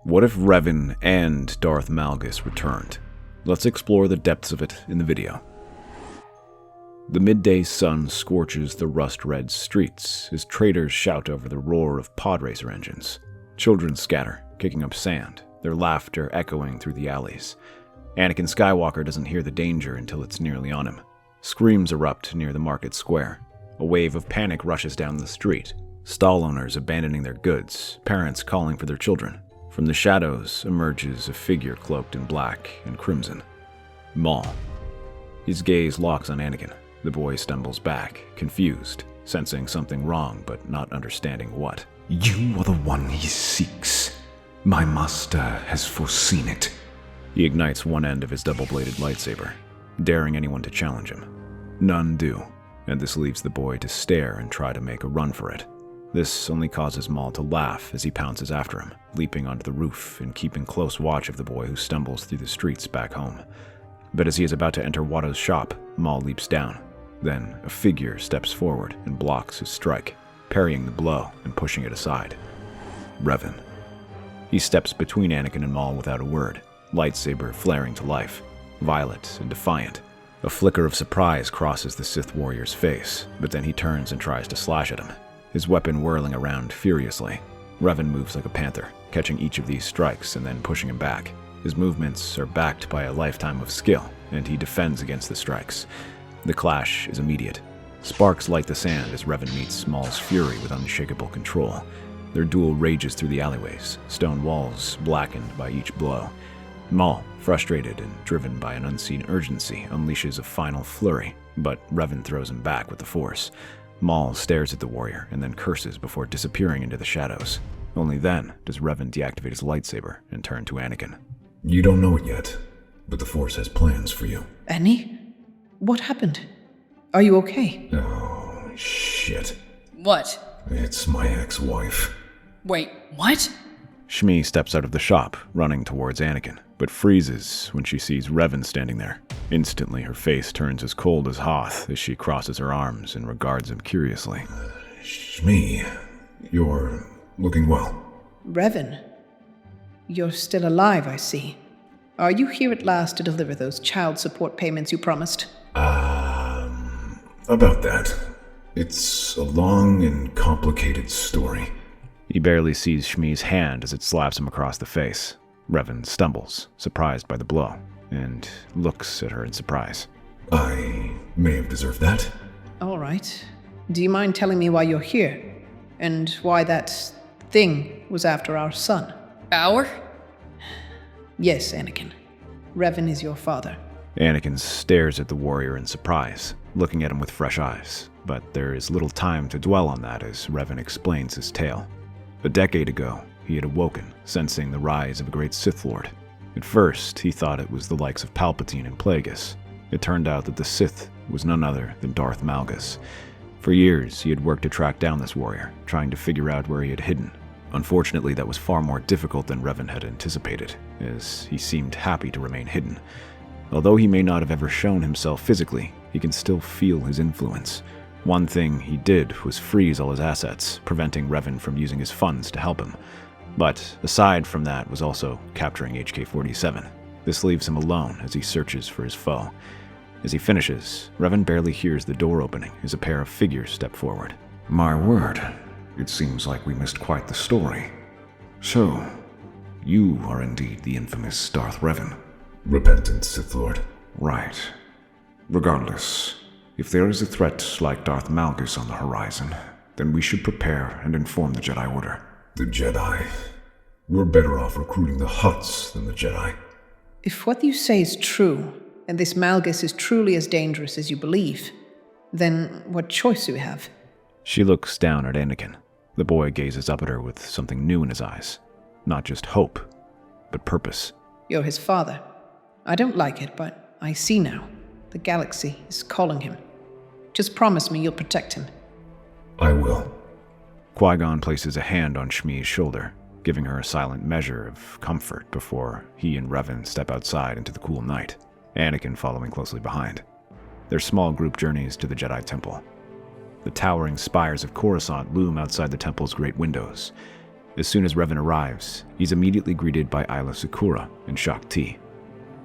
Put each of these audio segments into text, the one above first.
What if Revan and Darth Malgus returned? Let's explore the depths of it in the video. The midday sun scorches the rust-red streets as traders shout over the roar of podracer engines. Children scatter, kicking up sand, their laughter echoing through the alleys. Anakin Skywalker doesn't hear the danger until it's nearly on him. Screams erupt near the market square. A wave of panic rushes down the street. Stall owners abandoning their goods, parents calling for their children. From the shadows emerges a figure cloaked in black and crimson. Maul. His gaze locks on Anakin. The boy stumbles back, confused, sensing something wrong but not understanding what. You are the one he seeks. My master has foreseen it. He ignites one end of his double-bladed lightsaber, daring anyone to challenge him. None do, and this leaves the boy to stare and try to make a run for it. This only causes Maul to laugh as he pounces after him, leaping onto the roof and keeping close watch of the boy who stumbles through the streets back home. But as he is about to enter Watto's shop, Maul leaps down. Then a figure steps forward and blocks his strike, parrying the blow and pushing it aside. Revan. He steps between Anakin and Maul without a word, lightsaber flaring to life, violet and defiant. A flicker of surprise crosses the Sith warrior's face, but then he turns and tries to slash at him, his weapon whirling around furiously. Revan moves like a panther, catching each of these strikes and then pushing him back. His movements are backed by a lifetime of skill, and he defends against the strikes. The clash is immediate. Sparks light the sand as Revan meets Maul's fury with unshakable control. Their duel rages through the alleyways, stone walls blackened by each blow. Maul, frustrated and driven by an unseen urgency, unleashes a final flurry, but Revan throws him back with the Force. Maul stares at the warrior and then curses before disappearing into the shadows. Only then does Revan deactivate his lightsaber and turn to Anakin. You don't know it yet, but the Force has plans for you. Annie? What happened? Are you okay? Oh, shit. What? It's my ex-wife. Wait, what? Shmi steps out of the shop, running towards Anakin, but freezes when she sees Revan standing there. Instantly, her face turns as cold as Hoth as she crosses her arms and regards him curiously. Shmi, you're looking well. Revan? You're still alive, I see. Are you here at last to deliver those child support payments you promised? About that. It's a long and complicated story. He barely sees Shmi's hand as it slaps him across the face. Revan stumbles, surprised by the blow, and looks at her in surprise. I may have deserved that. All right. Do you mind telling me why you're here? And why that thing was after our son? Our? Yes, Anakin. Revan is your father. Anakin stares at the warrior in surprise, looking at him with fresh eyes, but there is little time to dwell on that as Revan explains his tale. A decade ago, he had awoken, sensing the rise of a great Sith Lord. At first, he thought it was the likes of Palpatine and Plagueis. It turned out that the Sith was none other than Darth Malgus. For years, he had worked to track down this warrior, trying to figure out where he had hidden. Unfortunately, that was far more difficult than Revan had anticipated, as he seemed happy to remain hidden. Although he may not have ever shown himself physically, he can still feel his influence. One thing he did was freeze all his assets, preventing Revan from using his funds to help him. But aside from that was also capturing HK-47. This leaves him alone as he searches for his foe. As he finishes, Revan barely hears the door opening as a pair of figures step forward. My word, it seems like we missed quite the story. So, you are indeed the infamous Darth Revan. Repentant Sith Lord. Right. Regardless, if there is a threat like Darth Malgus on the horizon, then we should prepare and inform the Jedi Order. The Jedi? We're better off recruiting the Hutts than the Jedi. If what you say is true, and this Malgus is truly as dangerous as you believe, then what choice do we have? She looks down at Anakin. The boy gazes up at her with something new in his eyes. Not just hope, but purpose. You're his father. I don't like it, but I see now. The galaxy is calling him. Just promise me you'll protect him. I will. Qui-Gon places a hand on Shmi's shoulder, giving her a silent measure of comfort before he and Revan step outside into the cool night, Anakin following closely behind. Their small group journeys to the Jedi Temple. The towering spires of Coruscant loom outside the temple's great windows. As soon as Revan arrives, he's immediately greeted by Ayla Secura and Shak Ti.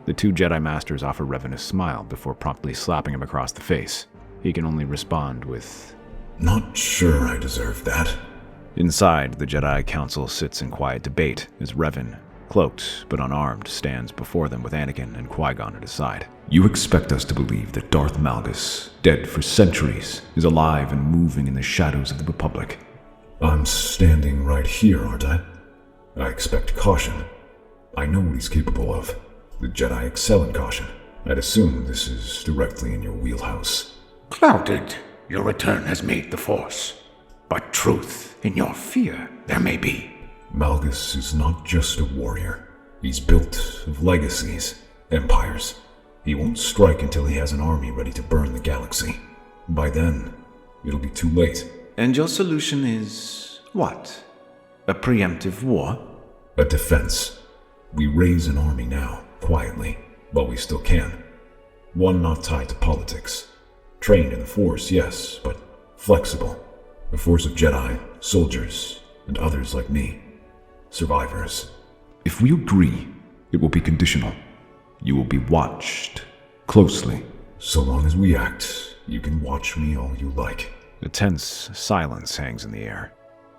The two Jedi Masters offer Revan a smile before promptly slapping him across the face. He can only respond with, "Not sure I deserve that." Inside, the Jedi Council sits in quiet debate as Revan, cloaked but unarmed, stands before them with Anakin and Qui-Gon at his side. "You expect us to believe that Darth Malgus, dead for centuries, is alive and moving in the shadows of the Republic. I'm standing right here, aren't I? I expect caution. I know what he's capable of. The Jedi excel in caution. I'd assume this is directly in your wheelhouse." Clouded, your return has made the Force. But truth in your fear there may be. Malgus is not just a warrior. He's built of legacies, empires. He won't strike until he has an army ready to burn the galaxy. By then, it'll be too late. And your solution is what? A preemptive war? A defense. We raise an army now, quietly, but we still can. One not tied to politics. Trained in the Force, yes, but flexible. A force of Jedi, soldiers, and others like me. Survivors. If we agree, it will be conditional. You will be watched closely. So long as we act, you can watch me all you like. A tense silence hangs in the air.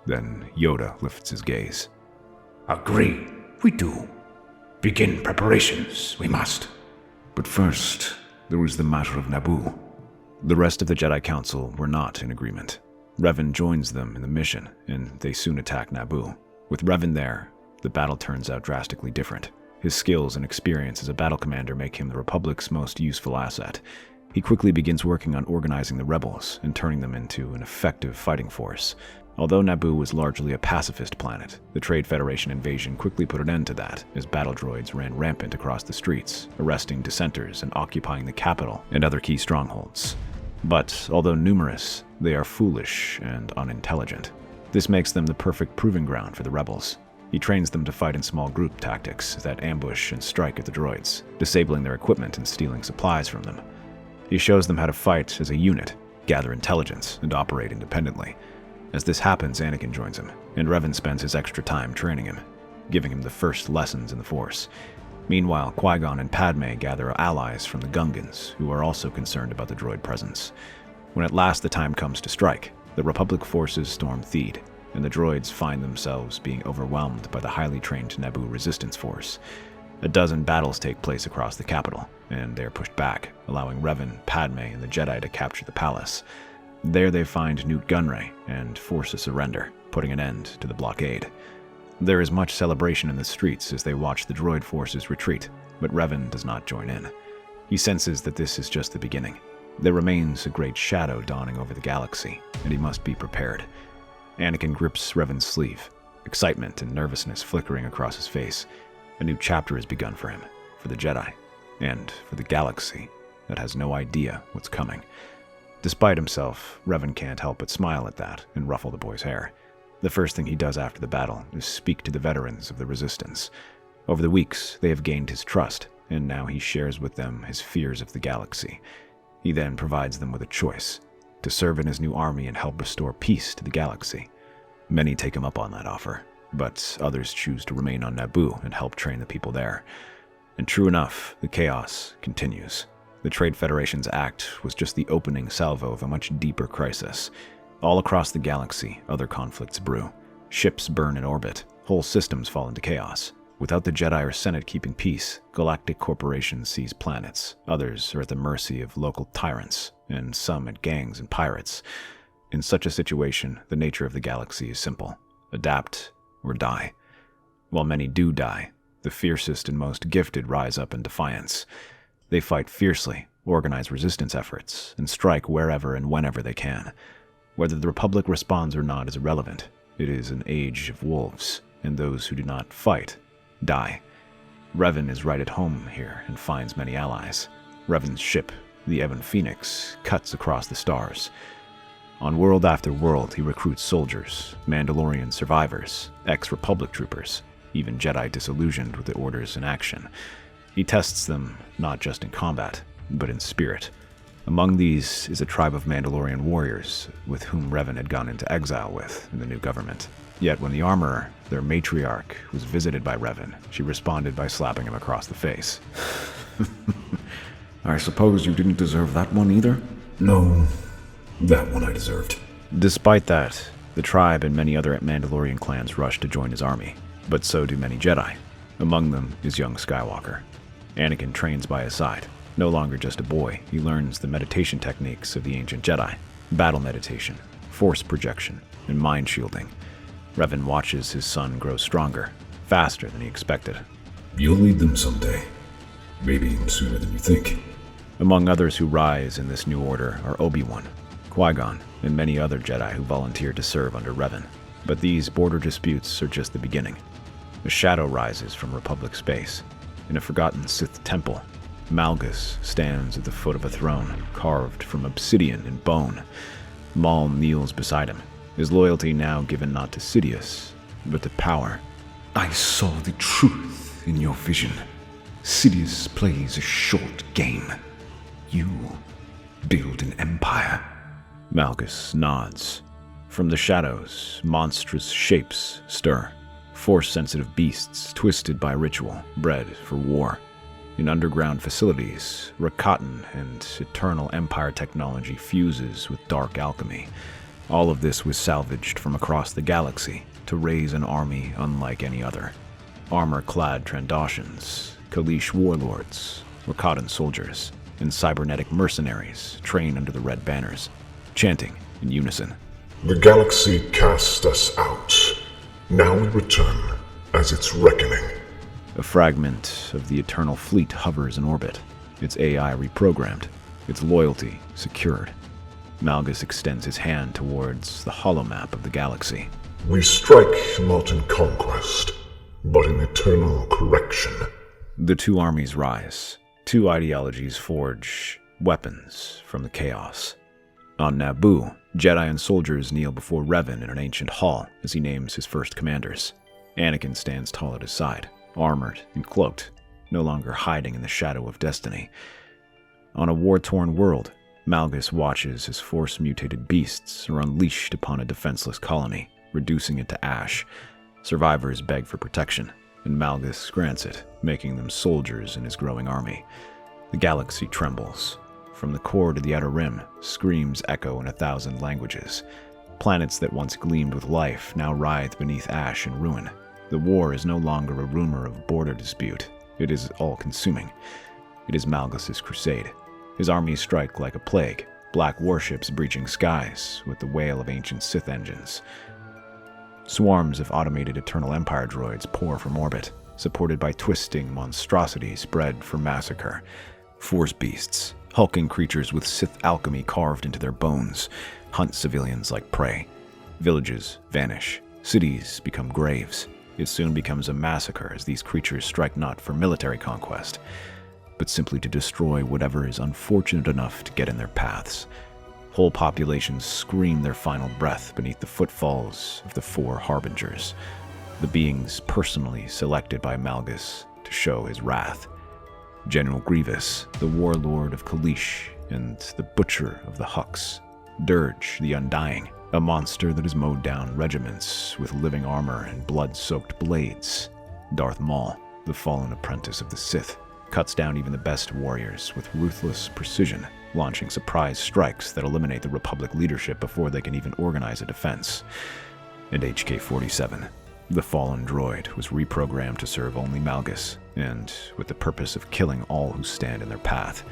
Then Yoda lifts his gaze. Agree, we do. Begin preparations, we must. But first, there is the matter of Naboo. The rest of the Jedi Council were not in agreement. Revan joins them in the mission, and they soon attack Naboo. With Revan there, the battle turns out drastically different. His skills and experience as a battle commander make him the Republic's most useful asset. He quickly begins working on organizing the rebels and turning them into an effective fighting force. Although Naboo was largely a pacifist planet, the Trade Federation invasion quickly put an end to that, as battle droids ran rampant across the streets, arresting dissenters and occupying the capital and other key strongholds. But although numerous, they are foolish and unintelligent. This makes them the perfect proving ground for the rebels. He trains them to fight in small group tactics that ambush and strike at the droids, disabling their equipment and stealing supplies from them. He shows them how to fight as a unit, gather intelligence, and operate independently. As this happens, Anakin joins him, and Revan spends his extra time training him, giving him the first lessons in the Force. Meanwhile, Qui-Gon and Padme gather allies from the Gungans, who are also concerned about the droid presence. When at last the time comes to strike, the Republic forces storm Theed, and the droids find themselves being overwhelmed by the highly trained Naboo resistance force. A dozen battles take place across the capital, and they are pushed back, allowing Revan, Padme, and the Jedi to capture the palace. There they find Newt Gunray and force a surrender, putting an end to the blockade. There is much celebration in the streets as they watch the droid forces retreat, but Revan does not join in. He senses that this is just the beginning. There remains a great shadow dawning over the galaxy, and he must be prepared. Anakin grips Revan's sleeve, excitement and nervousness flickering across his face. A new chapter has begun for him, for the Jedi, and for the galaxy that has no idea what's coming. Despite himself, Revan can't help but smile at that and ruffle the boy's hair. The first thing he does after the battle is speak to the veterans of the Resistance. Over the weeks, they have gained his trust, and now he shares with them his fears of the galaxy. He then provides them with a choice: to serve in his new army and help restore peace to the galaxy. Many take him up on that offer, but others choose to remain on Naboo and help train the people there. And true enough, the chaos continues. The Trade Federation's act was just the opening salvo of a much deeper crisis. All across the galaxy, other conflicts brew. Ships burn in orbit, whole systems fall into chaos. Without the Jedi or Senate keeping peace, galactic corporations seize planets, others are at the mercy of local tyrants, and some at gangs and pirates. In such a situation, the nature of the galaxy is simple: adapt or die. While many do die, the fiercest and most gifted rise up in defiance. They fight fiercely, organize resistance efforts, and strike wherever and whenever they can. Whether the Republic responds or not is irrelevant. It is an age of wolves, and those who do not fight die. Revan is right at home here and finds many allies. Revan's ship, the Ebon Phoenix, cuts across the stars. On world after world, he recruits soldiers, Mandalorian survivors, ex-Republic troopers, even Jedi disillusioned with the orders in action. He tests them not just in combat, but in spirit. Among these is a tribe of Mandalorian warriors with whom Revan had gone into exile with in the new government. Yet when the armorer, their matriarch, was visited by Revan, she responded by slapping him across the face. I suppose you didn't deserve that one either? No, that one I deserved. Despite that, the tribe and many other Mandalorian clans rush to join his army, but so do many Jedi. Among them is young Skywalker. Anakin trains by his side. No longer just a boy, he learns the meditation techniques of the ancient Jedi, battle meditation, force projection, and mind shielding. Revan watches his son grow stronger, faster than he expected. You'll lead them someday. Maybe even sooner than you think. Among others who rise in this new order are Obi-Wan, Qui-Gon, and many other Jedi who volunteered to serve under Revan. But these border disputes are just the beginning. A shadow rises from Republic space. In a forgotten Sith temple, Malgus stands at the foot of a throne carved from obsidian and bone. Maul kneels beside him, his loyalty now given not to Sidious, but to power. I saw the truth in your vision. Sidious plays a short game. You build an empire. Malgus nods. From the shadows, monstrous shapes stir. Force-sensitive beasts twisted by ritual, bred for war. In underground facilities, Rakatan and Eternal Empire technology fuses with dark alchemy. All of this was salvaged from across the galaxy to raise an army unlike any other. Armor-clad Trandoshans, Kaleesh warlords, Rakatan soldiers, and cybernetic mercenaries train under the red banners, chanting in unison. The galaxy cast us out. Now we return as its reckoning. A fragment of the Eternal Fleet hovers in orbit, its AI reprogrammed, its loyalty secured. Malgus extends his hand towards the holomap of the galaxy. We strike not in conquest, but in eternal correction. The two armies rise. Two ideologies forge weapons from the chaos. On Naboo, Jedi and soldiers kneel before Revan in an ancient hall as he names his first commanders. Anakin stands tall at his side, armored and cloaked, no longer hiding in the shadow of destiny. On a war-torn world, Malgus watches as force-mutated beasts are unleashed upon a defenseless colony, reducing it to ash. Survivors beg for protection, and Malgus grants it, making them soldiers in his growing army. The galaxy trembles. From the core to the outer rim, screams echo in 1,000 languages. Planets that once gleamed with life now writhe beneath ash and ruin. The war is no longer a rumor of border dispute. It is all-consuming. It is Malgus' crusade. His armies strike like a plague, black warships breaching skies with the wail of ancient Sith engines. Swarms of automated Eternal Empire droids pour from orbit, supported by twisting monstrosities bred for massacre. Force beasts, hulking creatures with Sith alchemy carved into their bones, hunt civilians like prey. Villages vanish. Cities become graves. It soon becomes a massacre as these creatures strike not for military conquest, but simply to destroy whatever is unfortunate enough to get in their paths. Whole populations scream their final breath beneath the footfalls of the four harbingers, the beings personally selected by Malgus to show his wrath. General Grievous, the warlord of Kaleesh, and the butcher of the Hux. Dirge, the Undying, a monster that has mowed down regiments with living armor and blood-soaked blades. Darth Maul, the fallen apprentice of the Sith, cuts down even the best warriors with ruthless precision, launching surprise strikes that eliminate the Republic leadership before they can even organize a defense. And HK-47, the fallen droid, was reprogrammed to serve only Malgus, and with the purpose of killing all who stand in their path.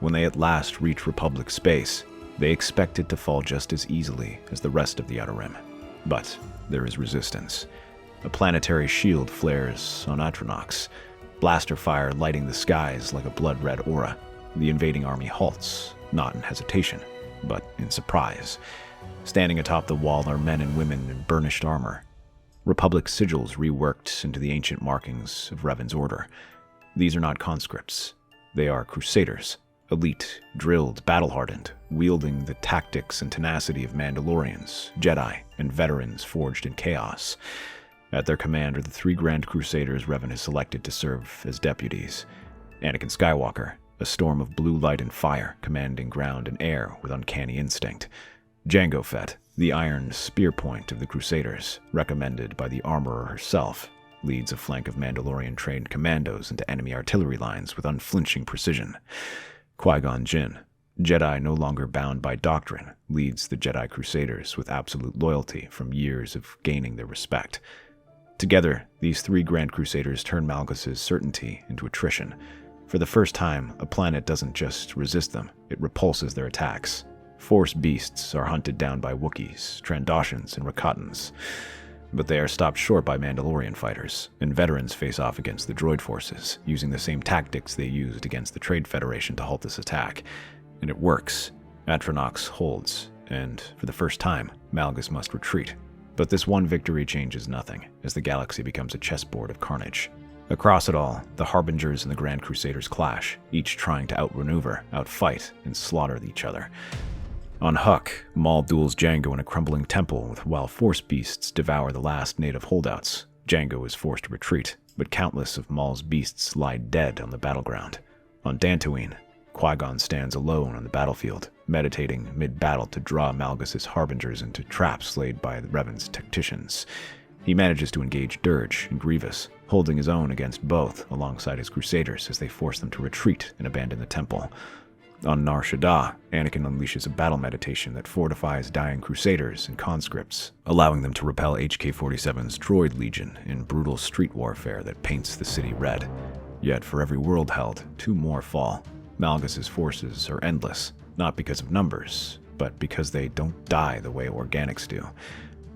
When they at last reach Republic space, they expect it to fall just as easily as the rest of the Outer Rim. But there is resistance. A planetary shield flares on Atronach, blaster fire lighting the skies like a blood-red aura. The invading army halts, not in hesitation, but in surprise. Standing atop the wall are men and women in burnished armor. Republic sigils reworked into the ancient markings of Revan's order. These are not conscripts. They are crusaders, elite, drilled, battle-hardened, wielding the tactics and tenacity of Mandalorians, Jedi, and veterans forged in chaos. At their command are the 3 Grand Crusaders Revan has selected to serve as deputies. Anakin Skywalker, a storm of blue light and fire, commanding ground and air with uncanny instinct. Jango Fett, The iron spear point of the Crusaders, recommended by the armorer herself, leads a flank of Mandalorian-trained commandos into enemy artillery lines with unflinching precision. Qui-Gon Jinn, Jedi no longer bound by doctrine, leads the Jedi Crusaders with absolute loyalty from years of gaining their respect. Together, these three Grand Crusaders turn Malgus's certainty into attrition. For the first time, a planet doesn't just resist them, it repulses their attacks. Force beasts are hunted down by Wookiees, Trandoshans, and Rakatans. But they are stopped short by Mandalorian fighters, and veterans face off against the droid forces, using the same tactics they used against the Trade Federation to halt this attack. And it works. Atronach holds, and for the first time, Malgus must retreat. But this one victory changes nothing, as the galaxy becomes a chessboard of carnage. Across it all, the Harbingers and the Grand Crusaders clash, each trying to outmaneuver, outfight, and slaughter each other. On Huk, Maul duels Jango in a crumbling temple while Force beasts devour the last native holdouts. Jango is forced to retreat, but countless of Maul's beasts lie dead on the battleground. On Dantooine, Qui-Gon stands alone on the battlefield, meditating mid-battle to draw Malgus's Harbingers into traps laid by the Revan's tacticians. He manages to engage Dirge and Grievous, holding his own against both alongside his Crusaders as they force them to retreat and abandon the temple. On Nar Shaddaa, Anakin unleashes a battle meditation that fortifies dying Crusaders and conscripts, allowing them to repel HK-47's droid legion in brutal street warfare that paints the city red. Yet for every world held, 2 more fall. Malgus's forces are endless, not because of numbers, but because they don't die the way organics do.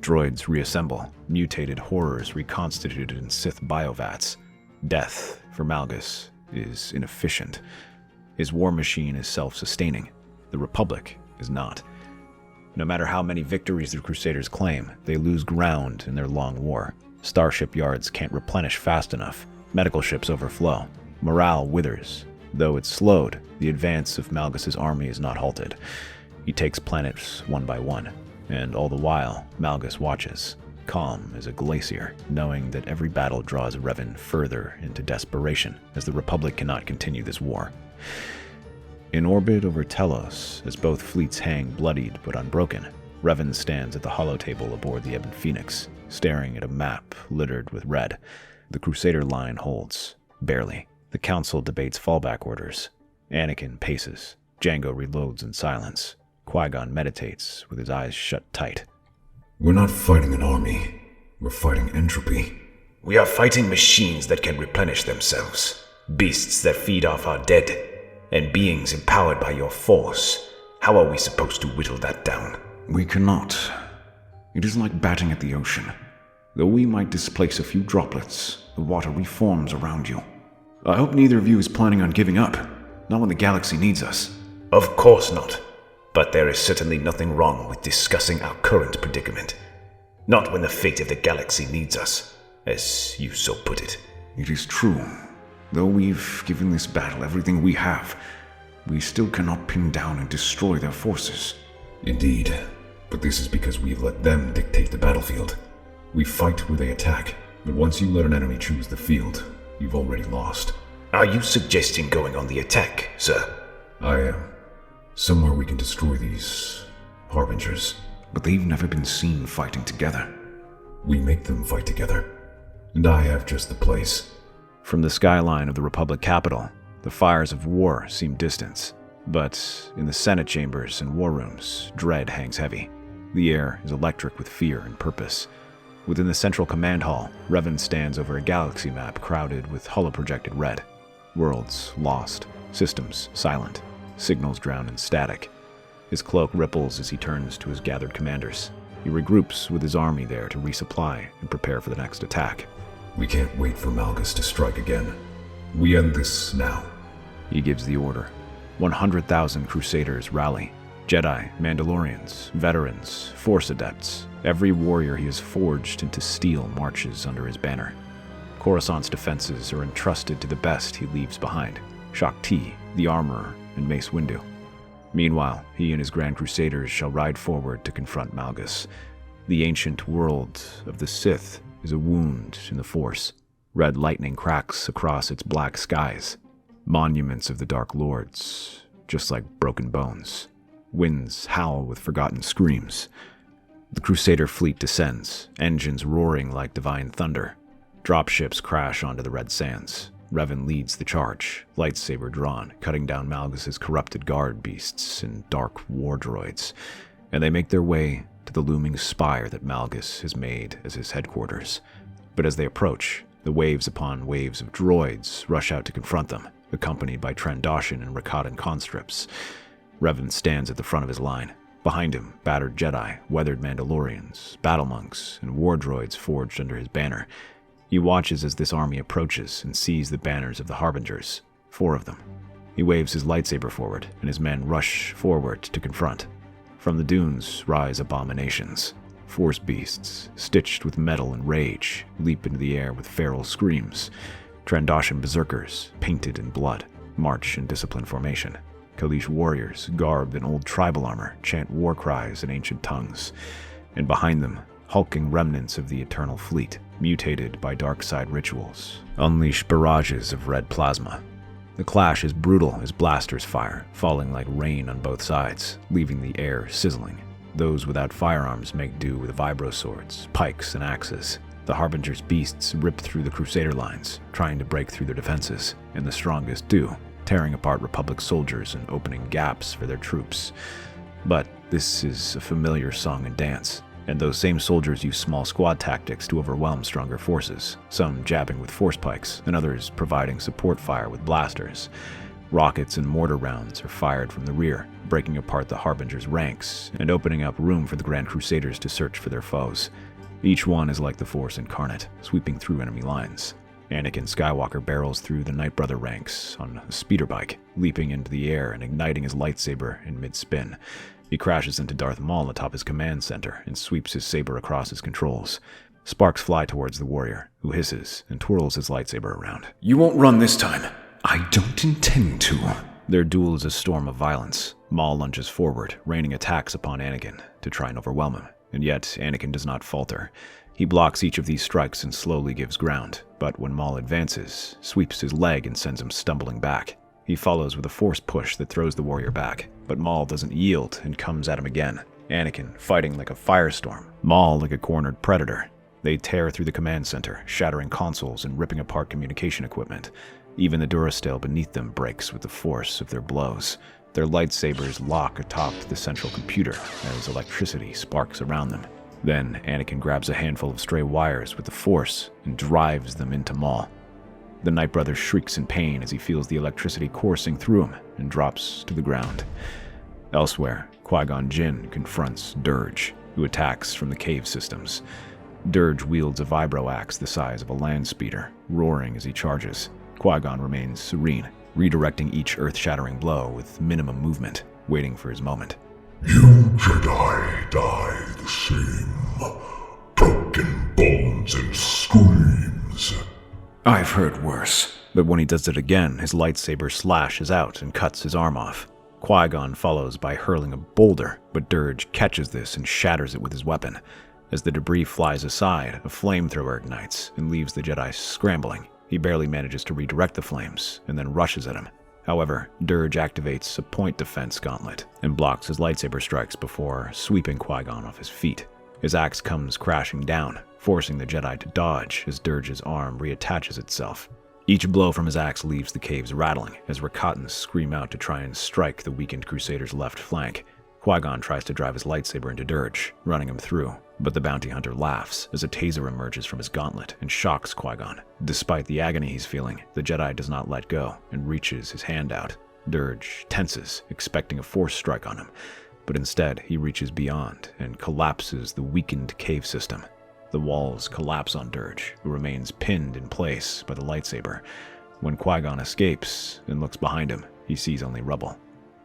Droids reassemble, mutated horrors reconstituted in Sith biovats. Death, for Malgus, is inefficient. His war machine is self-sustaining. The Republic is not. No matter how many victories the Crusaders claim, they lose ground in their long war. Starship yards can't replenish fast enough. Medical ships overflow. Morale withers. Though it's slowed, the advance of Malgus's army is not halted. He takes planets one by one, and all the while, Malgus watches, calm as a glacier, knowing that every battle draws Revan further into desperation, as the Republic cannot continue this war. In orbit over Telos, as both fleets hang bloodied but unbroken, Revan stands at the holotable aboard the Ebon Phoenix, staring at a map littered with red. The Crusader line holds, barely. The Council debates fallback orders. Anakin paces. Jango reloads in silence. Qui-Gon meditates with his eyes shut tight. We're not fighting an army. We're fighting entropy. We are fighting machines that can replenish themselves, beasts that feed off our dead, and beings empowered by your force. How are we supposed to whittle that down? We cannot. It is like batting at the ocean. Though we might displace a few droplets, the water reforms around you. I hope neither of you is planning on giving up, not when the galaxy needs us. Of course not. But there is certainly nothing wrong with discussing our current predicament. Not when the fate of the galaxy needs us, as you so put it. It is true. Though we've given this battle everything we have, we still cannot pin down and destroy their forces. Indeed, but this is because we've let them dictate the battlefield. We fight where they attack, but once you let an enemy choose the field, you've already lost. Are you suggesting going on the attack, sir? I am. Somewhere we can destroy these harbingers, but they've never been seen fighting together. We make them fight together, and I have just the place. From the skyline of the Republic capital, the fires of war seem distant, but in the Senate chambers and war rooms, dread hangs heavy. The air is electric with fear and purpose. Within the central command hall, Revan stands over a galaxy map crowded with holoprojected red. Worlds lost, systems silent, signals drowned in static. His cloak ripples as he turns to his gathered commanders. He regroups with his army there to resupply and prepare for the next attack. We can't wait for Malgus to strike again. We end this now. He gives the order. 100,000 Crusaders rally. Jedi, Mandalorians, veterans, Force adepts. Every warrior he has forged into steel marches under his banner. Coruscant's defenses are entrusted to the best he leaves behind. Shaak Ti, the armorer, and Mace Windu. Meanwhile, he and his Grand Crusaders shall ride forward to confront Malgus. The ancient world of the Sith is a wound in the Force. Red lightning cracks across its black skies. Monuments of the Dark Lords, just like broken bones. Winds howl with forgotten screams. The Crusader fleet descends, engines roaring like divine thunder. Dropships crash onto the red sands. Revan leads the charge, lightsaber drawn, cutting down Malgus's corrupted guard beasts and dark war droids, and they make their way to the looming spire that Malgus has made as his headquarters. But as they approach, the waves upon waves of droids rush out to confront them, accompanied by Trandoshan and Rakatan conscripts. Revan stands at the front of his line. Behind him, battered Jedi, weathered Mandalorians, battle monks, and war droids forged under his banner. He watches as this army approaches and sees the banners of the harbingers, 4 of them. He waves his lightsaber forward, and his men rush forward to confront. From the dunes rise abominations. Force beasts, stitched with metal and rage, leap into the air with feral screams. Trandoshan berserkers, painted in blood, march in disciplined formation. Kaleesh warriors, garbed in old tribal armor, chant war cries in ancient tongues. And behind them, hulking remnants of the Eternal Fleet, mutated by dark side rituals, unleash barrages of red plasma. The clash is brutal as blasters fire, falling like rain on both sides, leaving the air sizzling. Those without firearms make do with vibro swords, pikes, and axes. The Harbinger's beasts rip through the Crusader lines, trying to break through their defenses, and the strongest do, tearing apart Republic soldiers and opening gaps for their troops. But this is a familiar song and dance, and those same soldiers use small squad tactics to overwhelm stronger forces, some jabbing with force pikes, and others providing support fire with blasters. Rockets and mortar rounds are fired from the rear, breaking apart the Harbinger's ranks and opening up room for the Grand Crusaders to search for their foes. Each one is like the Force incarnate, sweeping through enemy lines. Anakin Skywalker barrels through the Night Brother ranks on a speeder bike, leaping into the air and igniting his lightsaber in mid-spin. He crashes into Darth Maul atop his command center and sweeps his saber across his controls. Sparks fly towards the warrior, who hisses and twirls his lightsaber around. You won't run this time. I don't intend to. Their duel is a storm of violence. Maul lunges forward, raining attacks upon Anakin to try and overwhelm him, and yet Anakin does not falter. He blocks each of these strikes and slowly gives ground, but when Maul advances, sweeps his leg and sends him stumbling back. He follows with a force push that throws the warrior back, but Maul doesn't yield and comes at him again. Anakin fighting like a firestorm, Maul like a cornered predator. They tear through the command center, shattering consoles and ripping apart communication equipment. Even the durasteel beneath them breaks with the force of their blows. Their lightsabers lock atop the central computer as electricity sparks around them. Then Anakin grabs a handful of stray wires with the Force and drives them into Maul. The Night Brother shrieks in pain as he feels the electricity coursing through him and drops to the ground. Elsewhere, Qui-Gon Jinn confronts Dirge, who attacks from the cave systems. Dirge wields a vibro axe the size of a land speeder, roaring as he charges. Qui-Gon remains serene, redirecting each earth-shattering blow with minimum movement, waiting for his moment. You Jedi die the same. Broken bones and screams. I've heard worse. But when he does it again, his lightsaber slashes out and cuts his arm off. Qui-Gon follows by hurling a boulder, but Dirge catches this and shatters it with his weapon. As the debris flies aside, a flamethrower ignites and leaves the Jedi scrambling. He barely manages to redirect the flames, and then rushes at him. However, Dirge activates a point defense gauntlet and blocks his lightsaber strikes before sweeping Qui-Gon off his feet. His axe comes crashing down, forcing the Jedi to dodge as Dirge's arm reattaches itself. Each blow from his axe leaves the caves rattling as Rakatans scream out to try and strike the weakened Crusader's left flank. Qui-Gon tries to drive his lightsaber into Dirge, running him through, but the bounty hunter laughs as a taser emerges from his gauntlet and shocks Qui-Gon. Despite the agony he's feeling, the Jedi does not let go and reaches his hand out. Dirge tenses, expecting a force strike on him, but instead he reaches beyond and collapses the weakened cave system. The walls collapse on Dirge, who remains pinned in place by the lightsaber. When Qui-Gon escapes and looks behind him, he sees only rubble.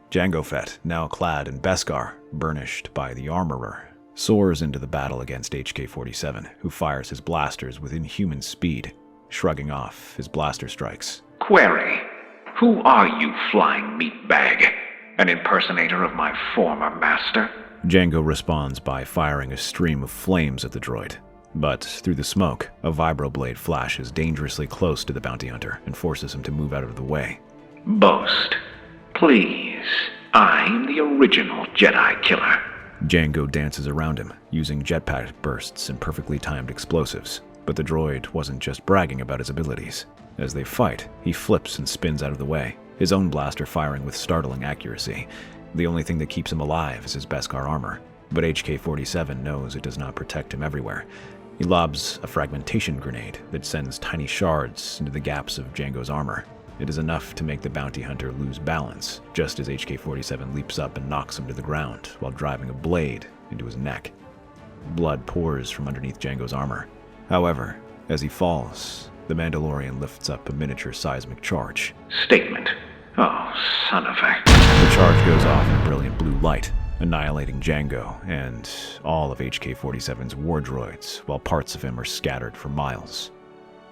Jango Fett, now clad in Beskar, burnished by the armorer, soars into the battle against HK-47, who fires his blasters with inhuman speed, shrugging off his blaster strikes. Query, who are you, flying meatbag? An impersonator of my former master? Jango responds by firing a stream of flames at the droid. But through the smoke, a vibroblade flashes dangerously close to the bounty hunter and forces him to move out of the way. Boast. Please, I'm the original Jedi killer. Django dances around him, using jetpack bursts and perfectly timed explosives. But the droid wasn't just bragging about his abilities. As they fight, he flips and spins out of the way, his own blaster firing with startling accuracy. The only thing that keeps him alive is his Beskar armor, but HK-47 knows it does not protect him everywhere. He lobs a fragmentation grenade that sends tiny shards into the gaps of Django's armor. It is enough to make the bounty hunter lose balance, just as HK-47 leaps up and knocks him to the ground while driving a blade into his neck. Blood pours from underneath Django's armor. However, as he falls, the Mandalorian lifts up a miniature seismic charge. Statement. Oh, son of a... The charge goes off in a brilliant blue light, annihilating Django and all of HK-47's war droids, while parts of him are scattered for miles.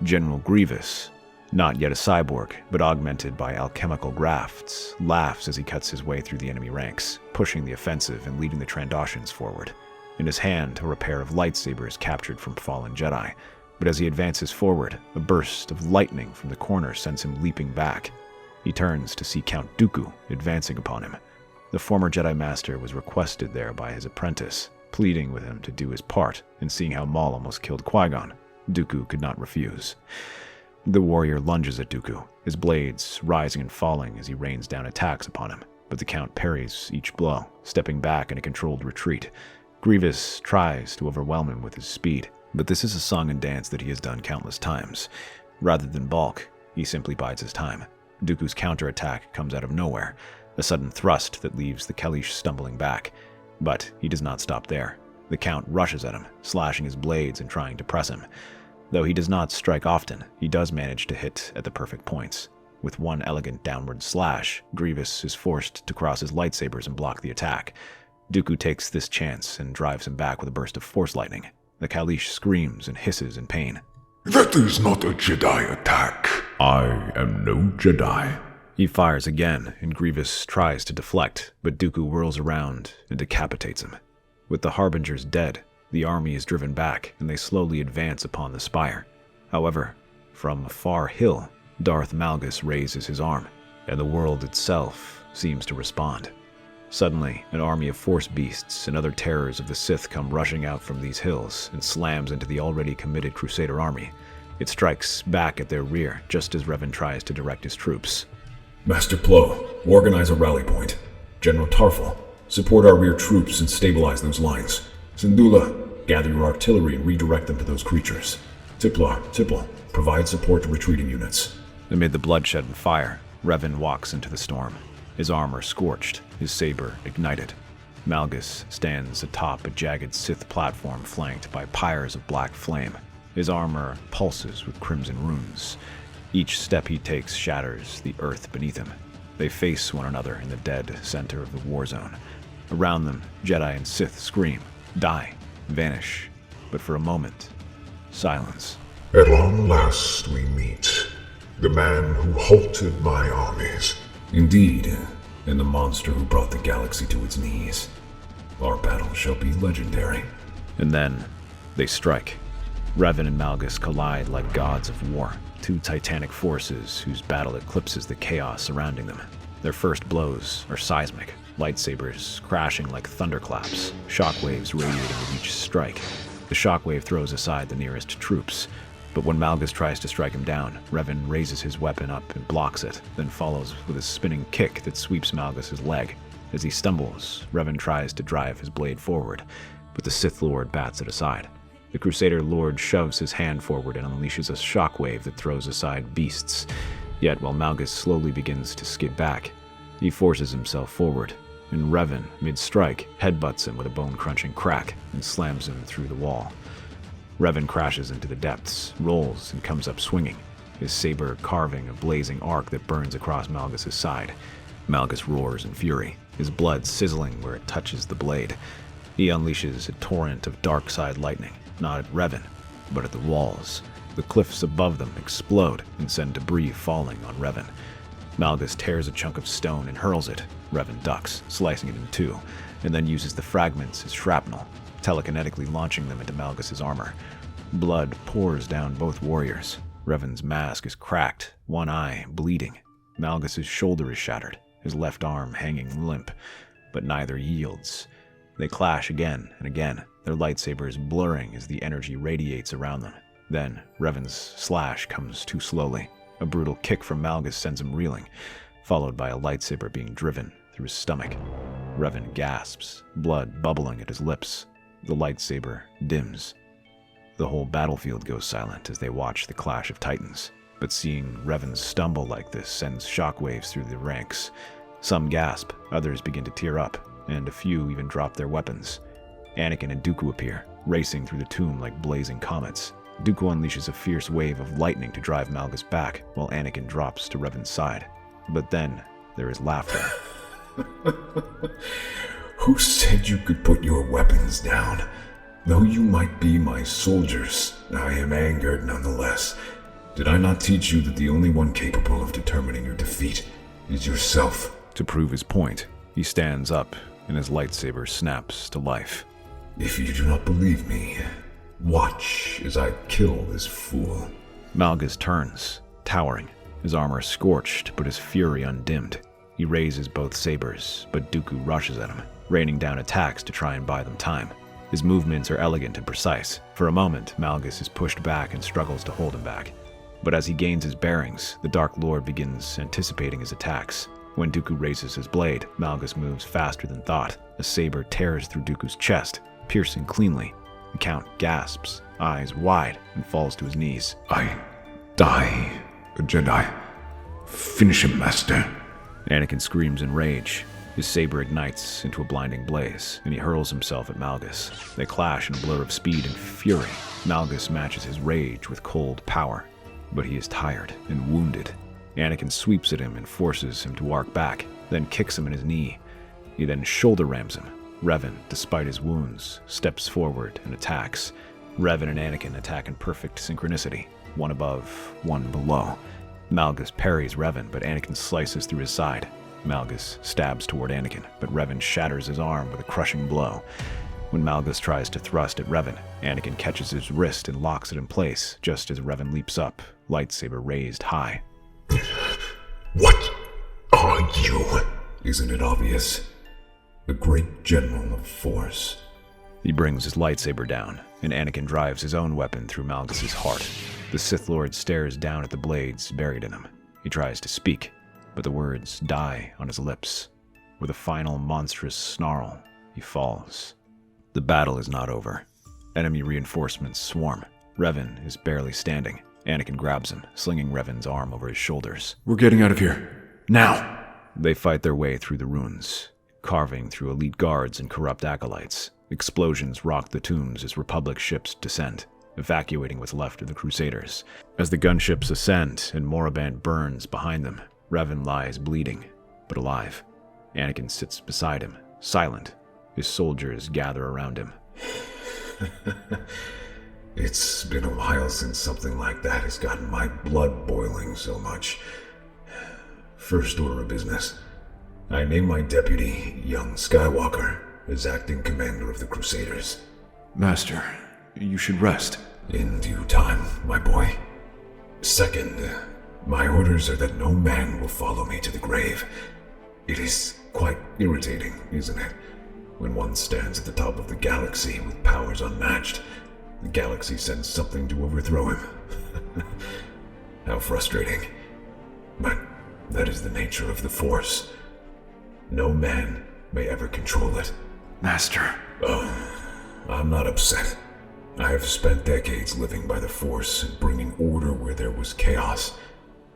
General Grievous, not yet a cyborg, but augmented by alchemical grafts, laughs as he cuts his way through the enemy ranks, pushing the offensive and leading the Trandoshans forward. In his hand are a pair of lightsabers captured from fallen Jedi, but as he advances forward, a burst of lightning from the corner sends him leaping back. He turns to see Count Dooku advancing upon him. The former Jedi Master was requested there by his apprentice, pleading with him to do his part, and seeing how Maul almost killed Qui-Gon, Dooku could not refuse. The warrior lunges at Dooku, his blades rising and falling as he rains down attacks upon him, but the Count parries each blow, stepping back in a controlled retreat. Grievous tries to overwhelm him with his speed, but this is a song and dance that he has done countless times. Rather than balk, he simply bides his time. Dooku's counterattack comes out of nowhere, a sudden thrust that leaves the Kalish stumbling back. But he does not stop there. The Count rushes at him, slashing his blades and trying to press him. Though he does not strike often, he does manage to hit at the perfect points. With one elegant downward slash, Grievous is forced to cross his lightsabers and block the attack. Dooku takes this chance and drives him back with a burst of force lightning. The Kalish screams and hisses in pain. That is not a Jedi attack. I am no Jedi. He fires again, and Grievous tries to deflect, but Dooku whirls around and decapitates him. With the harbingers dead, the army is driven back, and they slowly advance upon the spire. However, from a far hill, Darth Malgus raises his arm, and the world itself seems to respond. Suddenly, an army of force beasts and other terrors of the Sith come rushing out from these hills and slams into the already committed Crusader army. It strikes back at their rear, just as Revan tries to direct his troops. Master Plo, organize a rally point. General Tarful, support our rear troops and stabilize those lines. Syndulla, gather your artillery and redirect them to those creatures. Tipple, provide support to retreating units. Amid the bloodshed and fire, Revan walks into the storm. His armor scorched, his saber ignited. Malgus stands atop a jagged Sith platform flanked by pyres of black flame. His armor pulses with crimson runes. Each step he takes shatters the earth beneath him. They face one another in the dead center of the war zone. Around them, Jedi and Sith scream, die, vanish. But for a moment, silence. At long last we meet, the man who halted my armies. Indeed, and the monster who brought the galaxy to its knees. Our battle shall be legendary. And then, they strike. Revan and Malgus collide like gods of war, two titanic forces whose battle eclipses the chaos surrounding them. Their first blows are seismic, lightsabers crashing like thunderclaps, shockwaves radiating with each strike. The shockwave throws aside the nearest troops, but when Malgus tries to strike him down, Revan raises his weapon up and blocks it, then follows with a spinning kick that sweeps Malgus' leg. As he stumbles, Revan tries to drive his blade forward, but the Sith Lord bats it aside. The Crusader Lord shoves his hand forward and unleashes a shockwave that throws aside beasts. Yet while Malgus slowly begins to skid back, he forces himself forward, and Revan, mid-strike, headbutts him with a bone-crunching crack and slams him through the wall. Revan crashes into the depths, rolls, and comes up swinging, his saber carving a blazing arc that burns across Malgus' side. Malgus roars in fury, his blood sizzling where it touches the blade. He unleashes a torrent of dark side lightning, not at Revan, but at the walls. The cliffs above them explode and send debris falling on Revan. Malgus tears a chunk of stone and hurls it. Revan ducks, slicing it in two, and then uses the fragments as shrapnel, telekinetically launching them into Malgus' armor. Blood pours down both warriors. Revan's mask is cracked, one eye bleeding. Malgus' shoulder is shattered, his left arm hanging limp, but neither yields. They clash again and again, their lightsabers blurring as the energy radiates around them. Then, Revan's slash comes too slowly. A brutal kick from Malgus sends him reeling, followed by a lightsaber being driven through his stomach. Revan gasps, blood bubbling at his lips. The lightsaber dims. The whole battlefield goes silent as they watch the clash of titans. But seeing Revan stumble like this sends shockwaves through the ranks. Some gasp, others begin to tear up, and a few even drop their weapons. Anakin and Dooku appear, racing through the tomb like blazing comets. Dooku unleashes a fierce wave of lightning to drive Malgus back, while Anakin drops to Revan's side. But then, there is laughter. Who said you could put your weapons down? Though you might be my soldiers, I am angered nonetheless. Did I not teach you that the only one capable of determining your defeat is yourself? To prove his point, he stands up, and his lightsaber snaps to life. If you do not believe me, watch as I kill this fool. Malgus turns, towering, his armor scorched but his fury undimmed. He raises both sabers, but Dooku rushes at him, raining down attacks to try and buy them time. His movements are elegant and precise. For a moment, Malgus is pushed back and struggles to hold him back. But as he gains his bearings, the Dark Lord begins anticipating his attacks. When Dooku raises his blade, Malgus moves faster than thought. A saber tears through Dooku's chest, piercing cleanly. The Count gasps, eyes wide, and falls to his knees. I die, a Jedi. Finish him, Master. Anakin screams in rage. His saber ignites into a blinding blaze, and he hurls himself at Malgus. They clash in a blur of speed and fury. Malgus matches his rage with cold power, but he is tired and wounded. Anakin sweeps at him and forces him to arc back, then kicks him in his knee. He then shoulder rams him. Revan, despite his wounds, steps forward and attacks. Revan and Anakin attack in perfect synchronicity, one above, one below. Malgus parries Revan, but Anakin slices through his side. Malgus stabs toward Anakin, but Revan shatters his arm with a crushing blow. When Malgus tries to thrust at Revan, Anakin catches his wrist and locks it in place, just as Revan leaps up, lightsaber raised high. What are you? Isn't it obvious? The great general of Force. He brings his lightsaber down, and Anakin drives his own weapon through Malgus's heart. The Sith Lord stares down at the blades buried in him. He tries to speak, but the words die on his lips. With a final monstrous snarl, he falls. The battle is not over. Enemy reinforcements swarm. Revan is barely standing. Anakin grabs him, slinging Revan's arm over his shoulders. We're getting out of here. Now! They fight their way through the ruins, carving through elite guards and corrupt acolytes. Explosions rock the tombs as Republic ships descend, evacuating what's left of the Crusaders. As the gunships ascend and Moraband burns behind them, Revan lies bleeding, but alive. Anakin sits beside him, silent. His soldiers gather around him. It's been a while since something like that has gotten my blood boiling so much. First order of business. I name my deputy, young Skywalker, as acting commander of the Crusaders. Master, you should rest. In due time, my boy. Second, my orders are that no man will follow me to the grave. It is quite irritating, isn't it? When one stands at the top of the galaxy with powers unmatched, the galaxy sends something to overthrow him. How frustrating. But that is the nature of the Force. No man may ever control it. Master. Oh, I'm not upset. I have spent decades living by the Force and bringing order where there was chaos.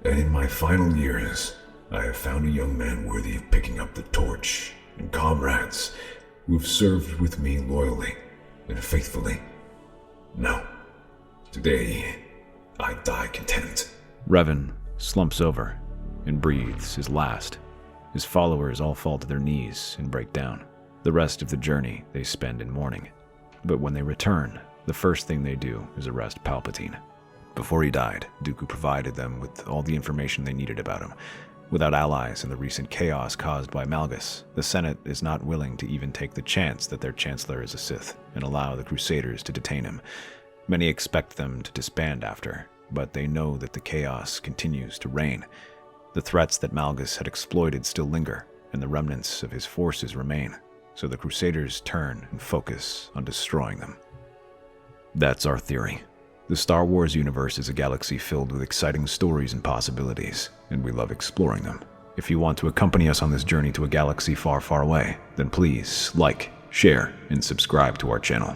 And in my final years, I have found a young man worthy of picking up the torch, and comrades who have served with me loyally and faithfully. No. Today, I die content. Revan slumps over and breathes his last. His followers all fall to their knees and break down. The rest of the journey they spend in mourning. But when they return, the first thing they do is arrest Palpatine. Before he died, Dooku provided them with all the information they needed about him. Without allies and the recent chaos caused by Malgus, the Senate is not willing to even take the chance that their Chancellor is a Sith and allow the Crusaders to detain him. Many expect them to disband after, but they know that the chaos continues to reign. The threats that Malgus had exploited still linger, and the remnants of his forces remain. so the Crusaders turn and focus on destroying them. That's our theory. The Star Wars universe is a galaxy filled with exciting stories and possibilities, and we love exploring them. If you want to accompany us on this journey to a galaxy far, far away, then please like, share, and subscribe to our channel.